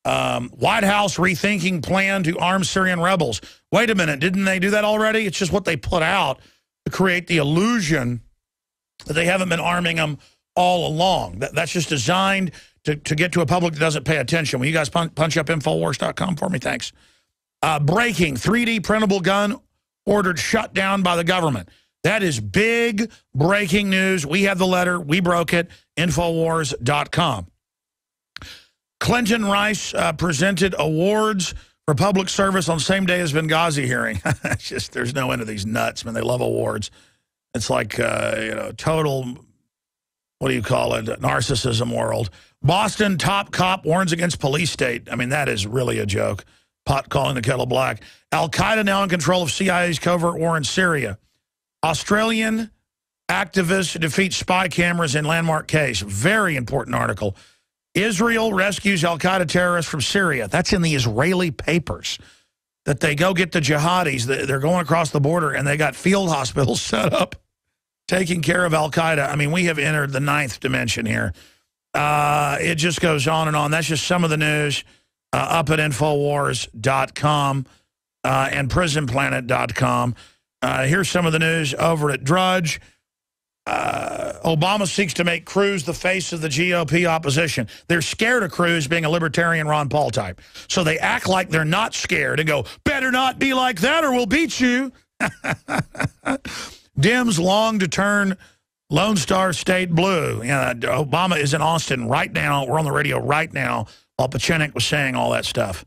White House rethinking plan to arm Syrian rebels. Wait a minute, didn't they do that already? It's just what they put out to create the illusion that they haven't been arming them all along. That's just designed to get to a public that doesn't pay attention. Will you guys punch up Infowars.com for me? Thanks. Breaking, 3D printable gun ordered shut down by the government. That is big breaking news. We have the letter. We broke it. Infowars.com. Clinton Rice presented awards for public service on same day as Benghazi hearing. It's just, there's no end to these nuts, man. They love awards. It's like, total, what do you call it, narcissism world. Boston top cop warns against police state. I mean, that is really a joke. Pot calling the kettle black. Al-Qaeda now in control of CIA's covert war in Syria. Australian activists defeat spy cameras in landmark case. Very important article. Israel rescues Al-Qaeda terrorists from Syria. That's in the Israeli papers. That they go get the jihadis. They're going across the border, and they got field hospitals set up taking care of Al-Qaeda. I mean, we have entered the 9th dimension here. It just goes on and on. That's just some of the news up at Infowars.com and PrisonPlanet.com. Here's some of the news over at Drudge. Obama seeks to make Cruz the face of the GOP opposition. They're scared of Cruz being a libertarian Ron Paul type. So they act like they're not scared and go, better not be like that or we'll beat you. Dems long to turn Lone Star State blue. Obama is in Austin right now. We're on the radio right now while Pachenik was saying all that stuff.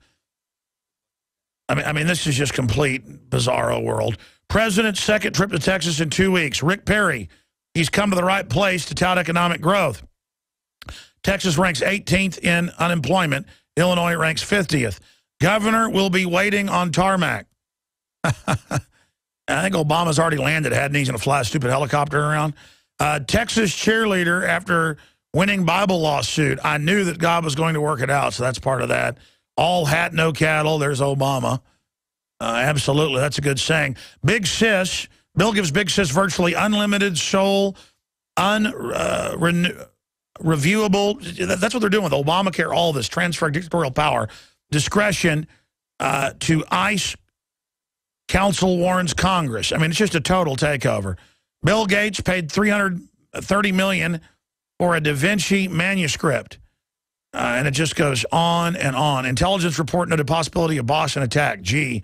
I mean, this is just complete bizarro world. President's second trip to Texas in 2 weeks. Rick Perry, he's come to the right place to tout economic growth. Texas ranks 18th in unemployment. Illinois ranks 50th. Governor will be waiting on tarmac. I think Obama's already landed, hadn't he? He's going to fly a stupid helicopter around. Texas cheerleader after winning Bible lawsuit. I knew that God was going to work it out, so that's part of that. All hat, no cattle. There's Obama. Absolutely, that's a good saying. Big Sis. Bill gives Big Sis virtually unlimited sole, reviewable. That's what they're doing with Obamacare, all this, transfer dictatorial power, discretion to ICE. Council warns Congress. I mean, it's just a total takeover. Bill Gates paid $330 million for a Da Vinci manuscript. And it just goes on and on. Intelligence report noted possibility of Boston attack. Gee,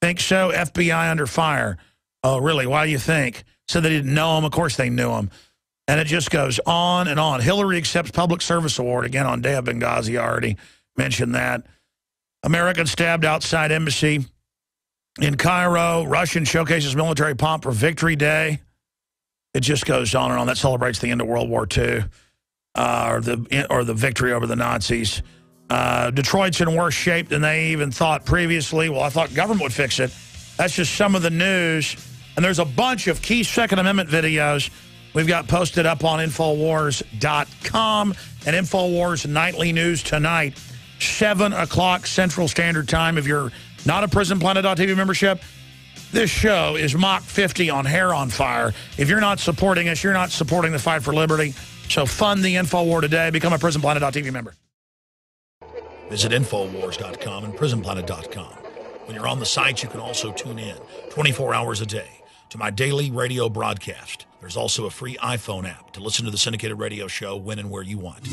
think so? FBI under fire. Oh, really? Why do you think? Said they didn't know him. Of course they knew him. And it just goes on and on. Hillary accepts public service award. Again, on day of Benghazi, I already mentioned that. American stabbed outside embassy in Cairo. Russian showcases military pomp for Victory Day. It just goes on and on. That celebrates the end of World War II. Or the victory over the Nazis. Detroit's in worse shape than they even thought previously. Well, I thought government would fix it. That's just some of the news. And there's a bunch of key Second Amendment videos we've got posted up on Infowars.com and Infowars Nightly News tonight, 7 o'clock Central Standard Time. If you're not a PrisonPlanet.tv membership, this show is Mach 50 on Hair on Fire. If you're not supporting us, you're not supporting the fight for liberty. So fund the InfoWar today. Become a PrisonPlanet.tv member. Visit Infowars.com and PrisonPlanet.com. When you're on the site, you can also tune in 24 hours a day to my daily radio broadcast. There's also a free iPhone app to listen to the syndicated radio show when and where you want.